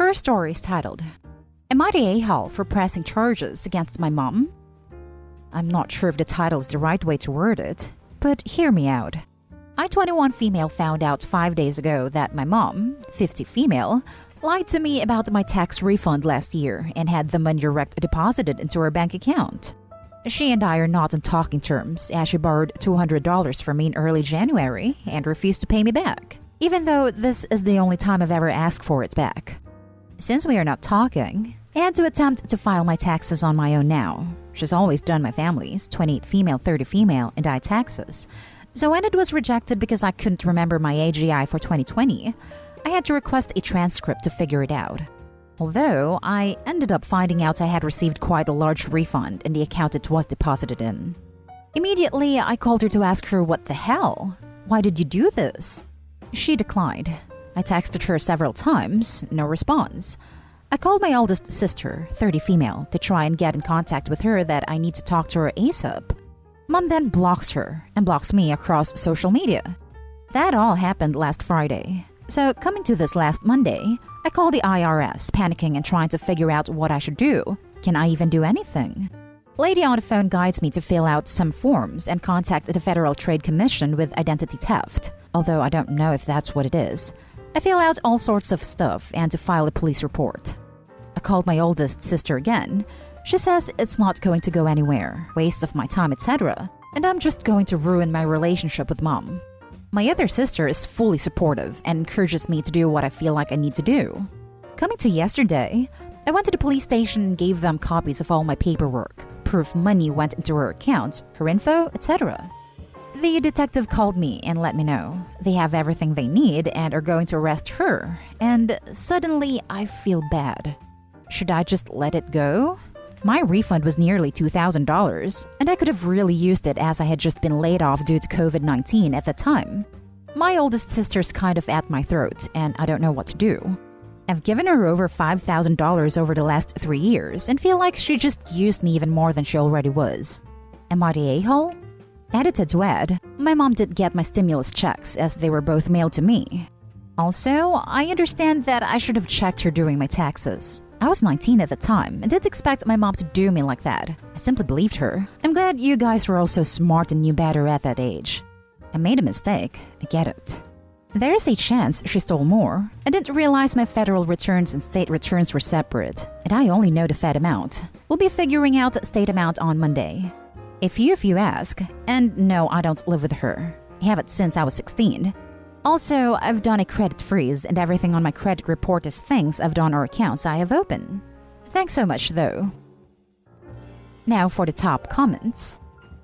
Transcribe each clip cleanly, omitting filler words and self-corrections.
first story is titled, Am I the a-hole for pressing charges against my mom? I'm not sure if the title is the right way to word it, but hear me out. I, 21 female, found out 5 days ago that my mom, 50 female, lied to me about my tax refund last year and had the money direct deposited into her bank account. She and I are not on talking terms as she borrowed $200 from me in early January and refused to pay me back, even though this is the only time I've ever asked for it back. Since we are not talking, I had to attempt to file my taxes on my own now. She's always done my family's, 28 female, 30 female, and I taxes. So when it was rejected because I couldn't remember my AGI for 2020, I had to request a transcript to figure it out. Although, I ended up finding out I had received quite a large refund in the account it was deposited in. Immediately, I called her to ask her what the hell? Why did you do this? She declined. I texted her several times, no response. I called my oldest sister, 30 female, to try and get in contact with her that I need to talk to her ASAP. Mom then blocks her and blocks me across social media. That all happened last Friday. So coming to this last Monday, I called the IRS, panicking and trying to figure out what I should do. Can I even do anything? Lady on the phone guides me to fill out some forms and contact the Federal Trade Commission with identity theft, although I don't know if that's what it is. I fill out all sorts of stuff and to file a police report. I called my oldest sister again. She says it's not going to go anywhere, waste of my time, etc. And I'm just going to ruin my relationship with mom. My other sister is fully supportive and encourages me to do what I feel like I need to do. Coming to yesterday, I went to the police station and gave them copies of all my paperwork, proof money went into her account, her info, etc. The detective called me and let me know they have everything they need and are going to arrest her, and suddenly I feel bad. Should I just let it go? My refund was nearly $2,000, and I could have really used it as I had just been laid off due to COVID-19 at the time. My oldest sister's kind of at my throat, and I don't know what to do. I've given her over $5,000 over the last 3 years and feel like she just used me even more than she already was. Am I the a-hole? Edited to add, my mom did get my stimulus checks as they were both mailed to me. Also, I understand that I should have checked her doing my taxes. I was 19 at the time and didn't expect my mom to do me like that. I simply believed her. I'm glad you guys were also smart and knew better at that age. I made a mistake, I get it. There is a chance she stole more. I didn't realize my federal returns and state returns were separate, and I only know the Fed amount. We'll be figuring out state amount on Monday. If you ask, and no, I don't live with her. I haven't since I was 16. Also, I've done a credit freeze and everything on my credit report is things I've done or accounts I have open. Thanks so much though. Now for the top comments.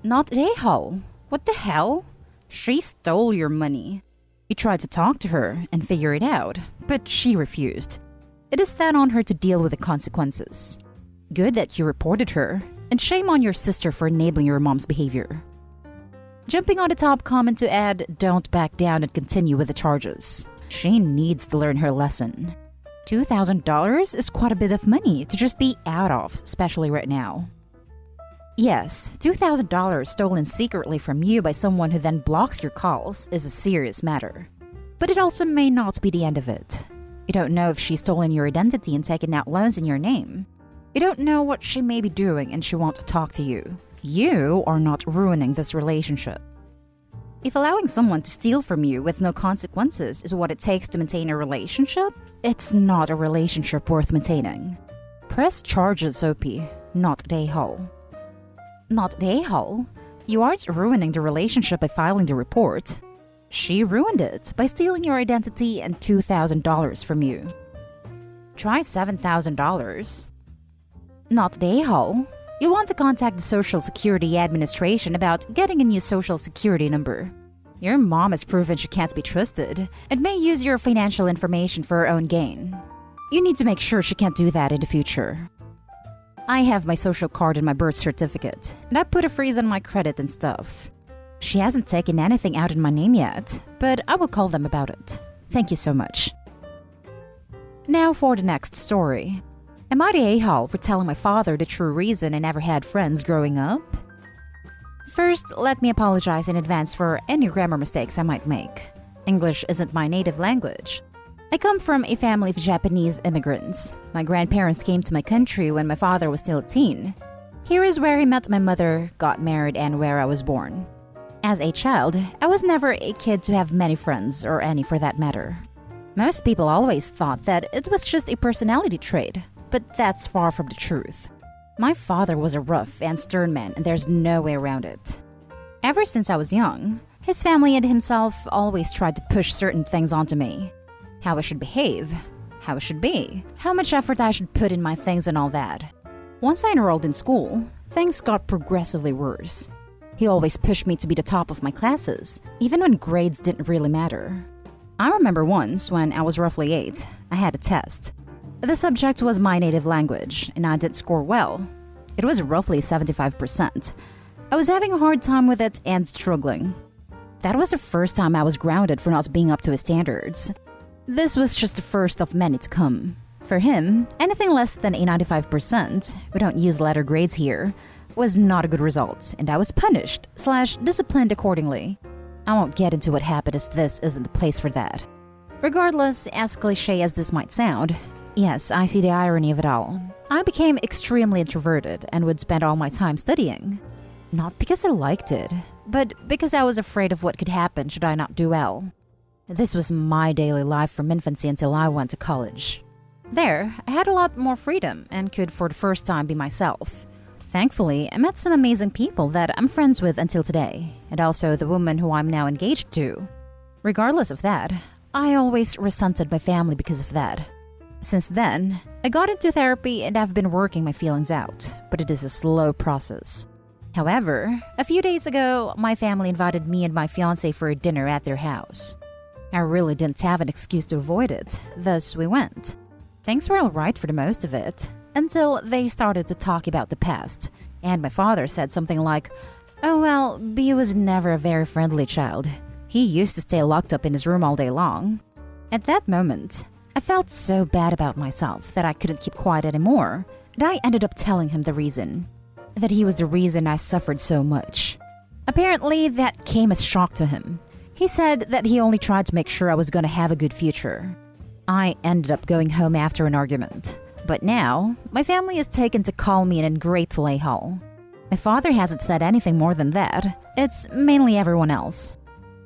Not a hole. What the hell? She stole your money. You tried to talk to her and figure it out, but she refused. It is then on her to deal with the consequences. Good that you reported her, and shame on your sister for enabling your mom's behavior. Jumping on the top comment to add, don't back down and continue with the charges. She needs to learn her lesson. $2,000 is quite a bit of money to just be out of, especially right now. Yes, $2,000 stolen secretly from you by someone who then blocks your calls is a serious matter. But it also may not be the end of it. You don't know if she's stolen your identity and taken out loans in your name. You don't know what she may be doing and she won't talk to you. You are not ruining this relationship. If allowing someone to steal from you with no consequences is what it takes to maintain a relationship, it's not a relationship worth maintaining. Press charges, OP, not the a-hole. Not the a-hole? You aren't ruining the relationship by filing the report. She ruined it by stealing your identity and $2,000 from you. Try $7,000. Not the a-hole? You'll want to contact the Social Security Administration about getting a new Social Security number. Your mom has proven she can't be trusted and may use your financial information for her own gain. You need to make sure she can't do that in the future. I have my social card and my birth certificate, and I put a freeze on my credit and stuff. She hasn't taken anything out in my name yet, but I will call them about it. Thank you so much. Now for the next story. Am I the a-hole for telling my father the true reason I never had friends growing up? First, let me apologize in advance for any grammar mistakes I might make. English isn't my native language. I come from a family of Japanese immigrants. My grandparents came to my country when my father was still a teen. Here is where he met my mother, got married, and where I was born. As a child, I was never a kid to have many friends, or any for that matter. Most people always thought that it was just a personality trait, but that's far from the truth. My father was a rough and stern man, and there's no way around it. Ever since I was young, his family and himself always tried to push certain things onto me. How I should behave, how I should be, how much effort I should put in my things and all that. Once I enrolled in school, things got progressively worse. He always pushed me to be the top of my classes, even when grades didn't really matter. I remember once, when I was roughly 8, I had a test. The subject was my native language, and I did score well. It was roughly 75%. I was having a hard time with it and struggling. That was the first time I was grounded for not being up to his standards. This was just the first of many to come. For him, anything less than a 95%, we don't use letter grades here, was not a good result, and I was punished/disciplined accordingly. I won't get into what happened, as this isn't the place for that. Regardless, as cliche as this might sound, yes, I see the irony of it all. I became extremely introverted and would spend all my time studying. Not because I liked it, but because I was afraid of what could happen should I not do well. This was my daily life from infancy until I went to college. There, I had a lot more freedom and could for the first time be myself. Thankfully, I met some amazing people that I'm friends with until today, and also the woman who I'm now engaged to. Regardless of that, I always resented my family because of that. Since then, I got into therapy and I've been working my feelings out, but it is a slow process. However, a few days ago, my family invited me and my fiancé for a dinner at their house. I really didn't have an excuse to avoid it, thus we went. Things were alright for the most of it, until they started to talk about the past, and my father said something like, "Oh well, B was never a very friendly child. He used to stay locked up in his room all day long." At that moment, I felt so bad about myself that I couldn't keep quiet anymore, and I ended up telling him the reason. That he was the reason I suffered so much. Apparently, that came as shock to him. He said that he only tried to make sure I was going to have a good future. I ended up going home after an argument. But now, my family has taken to call me an ungrateful a-hole. My father hasn't said anything more than that. It's mainly everyone else.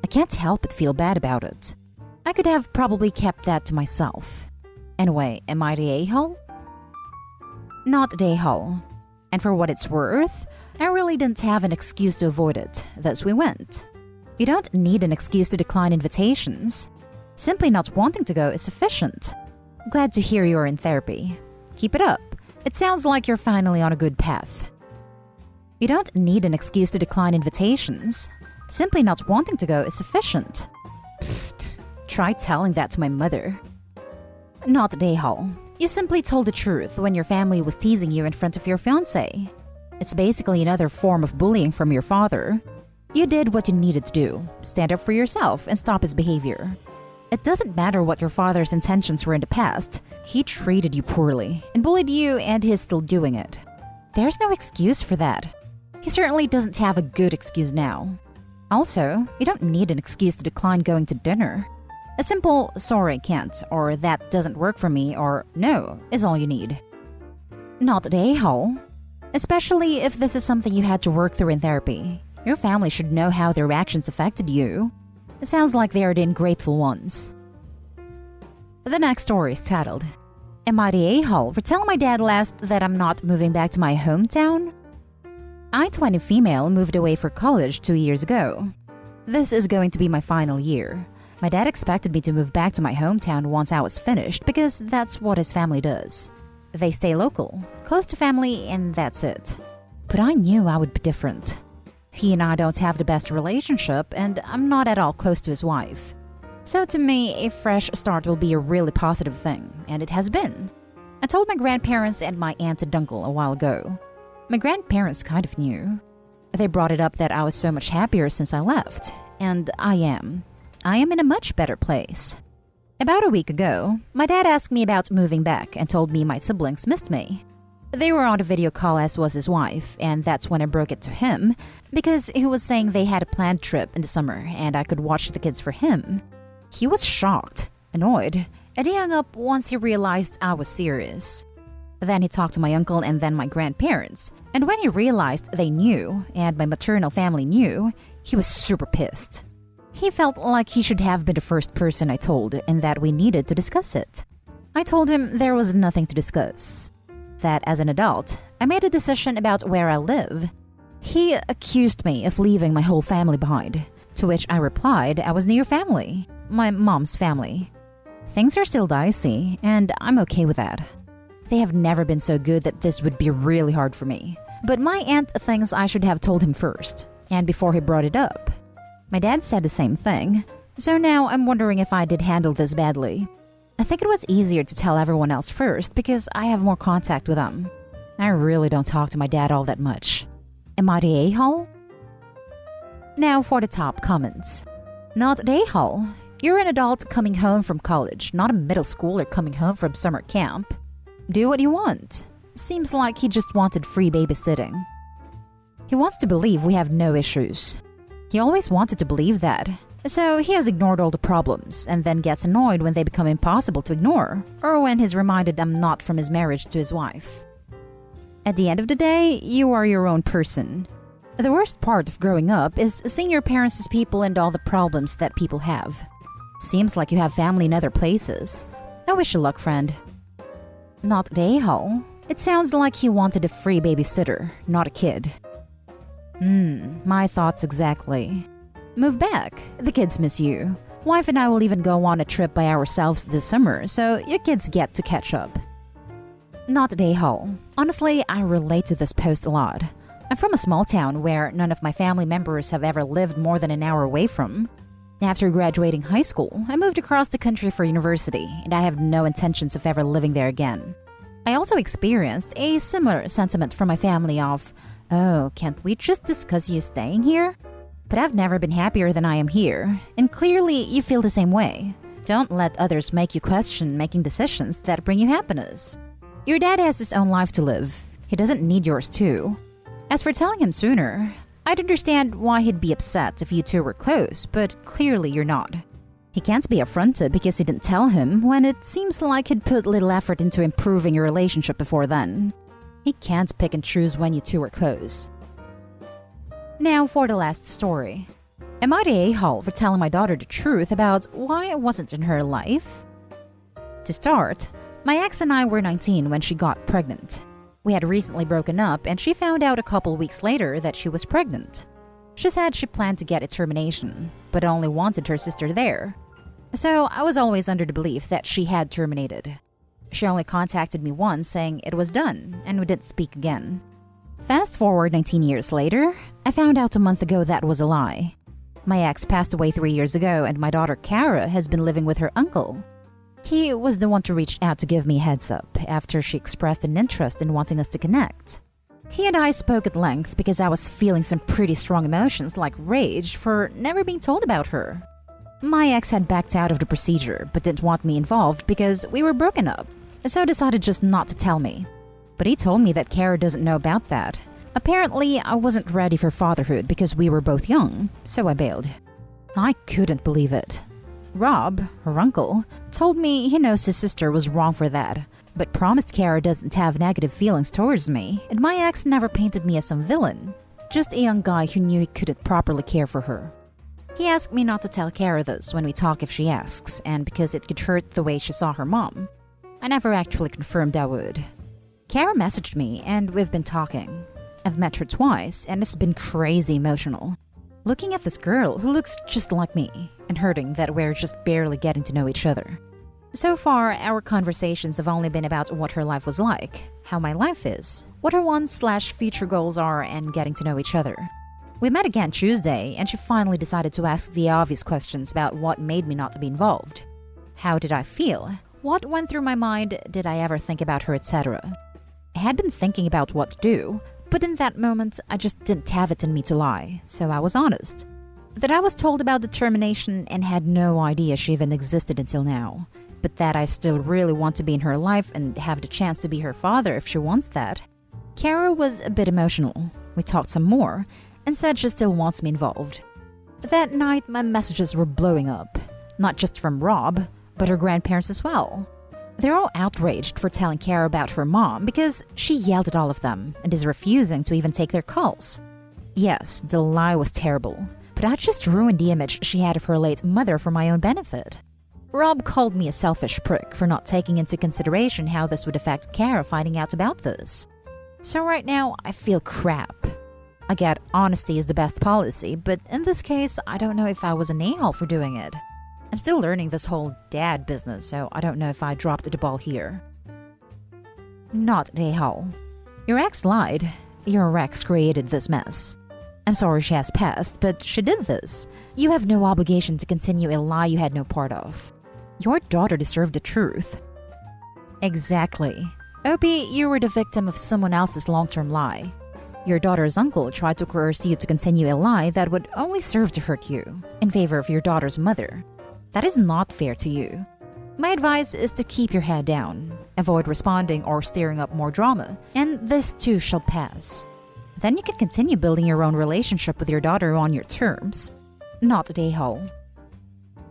I can't help but feel bad about it. I could have probably kept that to myself. Anyway, am I the a-hole? Not the a-hole. And for what it's worth, I really didn't have an excuse to avoid it, thus we went. You don't need an excuse to decline invitations. Simply not wanting to go is sufficient. Glad to hear you're in therapy. Keep it up. It sounds like you're finally on a good path. You don't need an excuse to decline invitations. Simply not wanting to go is sufficient. Pfft, try telling that to my mother. Not the a-hole. You simply told the truth when your family was teasing you in front of your fiancé. It's basically another form of bullying from your father. You did what you needed to do. Stand up for yourself and stop his behavior. It doesn't matter what your father's intentions were in the past. He treated you poorly and bullied you, and he's still doing it. There's no excuse for that. He certainly doesn't have a good excuse now. Also, you don't need an excuse to decline going to dinner. A simple "sorry, can't," or "that doesn't work for me," or "no" is all you need. Not the a-hole. Especially if this is something you had to work through in therapy. Your family should know how their actions affected you. It sounds like they are the ungrateful ones. The next story is titled, "Am I the a-hole for telling my dad last that I'm not moving back to my hometown?" I, 20 female, moved away for college 2 years ago. This is going to be my final year. My dad expected me to move back to my hometown once I was finished because that's what his family does. They stay local, close to family, and that's it. But I knew I would be different. He and I don't have the best relationship, and I'm not at all close to his wife. So to me, a fresh start will be a really positive thing, and it has been. I told my grandparents and my aunt and uncle a while ago. My grandparents kind of knew. They brought it up that I was so much happier since I left, and I am. I am in a much better place. About a week ago, my dad asked me about moving back and told me my siblings missed me. They were on a video call, as was his wife, and that's when I broke it to him, because he was saying they had a planned trip in the summer and I could watch the kids for him. He was shocked, annoyed, and he hung up once he realized I was serious. Then he talked to my uncle and then my grandparents, and when he realized they knew, and my maternal family knew, he was super pissed. He felt like he should have been the first person I told and that we needed to discuss it. I told him there was nothing to discuss. That as an adult, I made a decision about where I live. He accused me of leaving my whole family behind, to which I replied I was near family, my mom's family. Things are still dicey, and I'm okay with that. They have never been so good that this would be really hard for me. But my aunt thinks I should have told him first, and before he brought it up. My dad said the same thing, so now I'm wondering if I did handle this badly. I think it was easier to tell everyone else first because I have more contact with them. I really don't talk to my dad all that much. Am I the a-hole? Now for the top comments. Not the a-hole. You're an adult coming home from college, not a middle schooler coming home from summer camp. Do what you want. Seems like he just wanted free babysitting. He wants to believe we have no issues. He always wanted to believe that. So he has ignored all the problems and then gets annoyed when they become impossible to ignore, or when he's reminded I'm not from his marriage to his wife. At the end of the day, you are your own person. The worst part of growing up is seeing your parents as people and all the problems that people have. Seems like you have family in other places. I wish you luck, friend. Not the a-hole. It sounds like he wanted a free babysitter, not a kid. My thoughts exactly. Move back. The kids miss you. Wife and I will even go on a trip by ourselves this summer, so your kids get to catch up. Not the a-hole. Honestly, I relate to this post a lot. I'm from a small town where none of my family members have ever lived more than an hour away from. After graduating high school, I moved across the country for university, and I have no intentions of ever living there again. I also experienced a similar sentiment from my family of, "Oh, can't we just discuss you staying here?" But I've never been happier than I am here, and clearly you feel the same way. Don't let others make you question making decisions that bring you happiness. Your dad has his own life to live. He doesn't need yours too. As for telling him sooner, I'd understand why he'd be upset if you two were close, but clearly you're not. He can't be affronted because you didn't tell him when it seems like he'd put little effort into improving your relationship before then. He can't pick and choose when you two are close. Now for the last story. Am I the a-hole for telling my daughter the truth about why I wasn't in her life? To start, my ex and I were 19 when she got pregnant. We had recently broken up and she found out a couple weeks later that she was pregnant. She said she planned to get a termination, but only wanted her sister there. So I was always under the belief that she had terminated. She only contacted me once saying it was done, and we didn't speak again. Fast forward 19 years later, I found out a month ago that was a lie. My ex passed away 3 years ago and my daughter Kara has been living with her uncle. He was the one to reach out to give me a heads up after she expressed an interest in wanting us to connect. He and I spoke at length because I was feeling some pretty strong emotions like rage for never being told about her. My ex had backed out of the procedure but didn't want me involved because we were broken up, so decided just not to tell me. But he told me that Kara doesn't know about that. Apparently, I wasn't ready for fatherhood because we were both young, so I bailed. I couldn't believe it. Rob, her uncle, told me he knows his sister was wrong for that, but promised Kara doesn't have negative feelings towards me, and my ex never painted me as some villain, just a young guy who knew he couldn't properly care for her. He asked me not to tell Kara this when we talk if she asks, and because it could hurt the way she saw her mom. I never actually confirmed I would. Kara messaged me, and we've been talking. I've met her twice, and it's been crazy emotional. Looking at this girl who looks just like me, and hurting that we're just barely getting to know each other. So far, our conversations have only been about what her life was like, how my life is, what her wants/future goals are, and getting to know each other. We met again Tuesday, and she finally decided to ask the obvious questions about what made me not to be involved. How did I feel? What went through my mind? Did I ever think about her, etc.? I had been thinking about what to do, but in that moment, I just didn't have it in me to lie, so I was honest. That I was told about the termination and had no idea she even existed until now, but that I still really want to be in her life and have the chance to be her father if she wants that. Kara was a bit emotional. We talked some more, and said she still wants me involved. That night, my messages were blowing up. Not just from Rob, but her grandparents as well. They're all outraged for telling Kara about her mom because she yelled at all of them and is refusing to even take their calls. Yes, the lie was terrible, but I just ruined the image she had of her late mother for my own benefit. Rob called me a selfish prick for not taking into consideration how this would affect Kara finding out about this. So right now, I feel crap. I get honesty is the best policy, but in this case, I don't know if I was an a-hole for doing it. I'm still learning this whole dad business, so I don't know if I dropped the ball here. Not an a-hole. Your ex lied. Your ex created this mess. I'm sorry she has passed, but she did this. You have no obligation to continue a lie you had no part of. Your daughter deserved the truth. Exactly. Opie, you were the victim of someone else's long-term lie. Your daughter's uncle tried to coerce you to continue a lie that would only serve to hurt you, in favor of your daughter's mother. That is not fair to you. My advice is to keep your head down, avoid responding or stirring up more drama, and this too shall pass. Then you can continue building your own relationship with your daughter on your terms. Not a a-hole.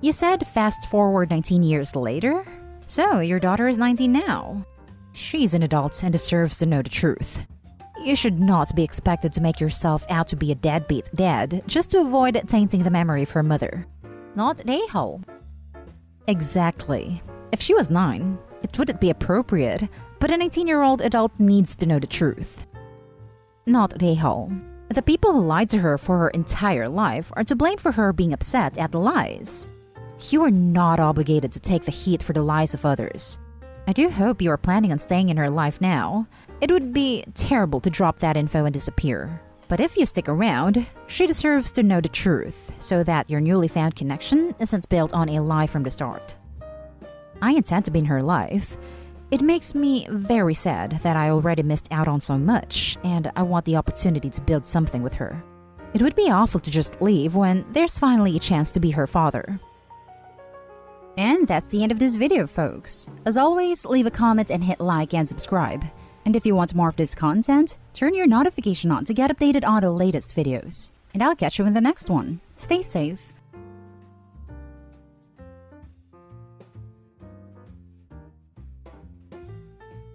You said fast forward 19 years later? So your daughter is 19 now. She's an adult and deserves to know the truth. You should not be expected to make yourself out to be a deadbeat dad just to avoid tainting the memory of her mother. Not an a-hole. Exactly. If she was 9, it wouldn't be appropriate, but an 18-year-old adult needs to know the truth. Not an a-hole. The people who lied to her for her entire life are to blame for her being upset at the lies. You are not obligated to take the heat for the lies of others. I do hope you are planning on staying in her life now. It would be terrible to drop that info and disappear. But if you stick around, she deserves to know the truth so that your newly found connection isn't built on a lie from the start. I intend to be in her life. It makes me very sad that I already missed out on so much, and I want the opportunity to build something with her. It would be awful to just leave when there's finally a chance to be her father. And that's the end of this video, folks. As always, leave a comment and hit like and subscribe. And if you want more of this content, turn your notification on to get updated on the latest videos. And I'll catch you in the next one. Stay safe.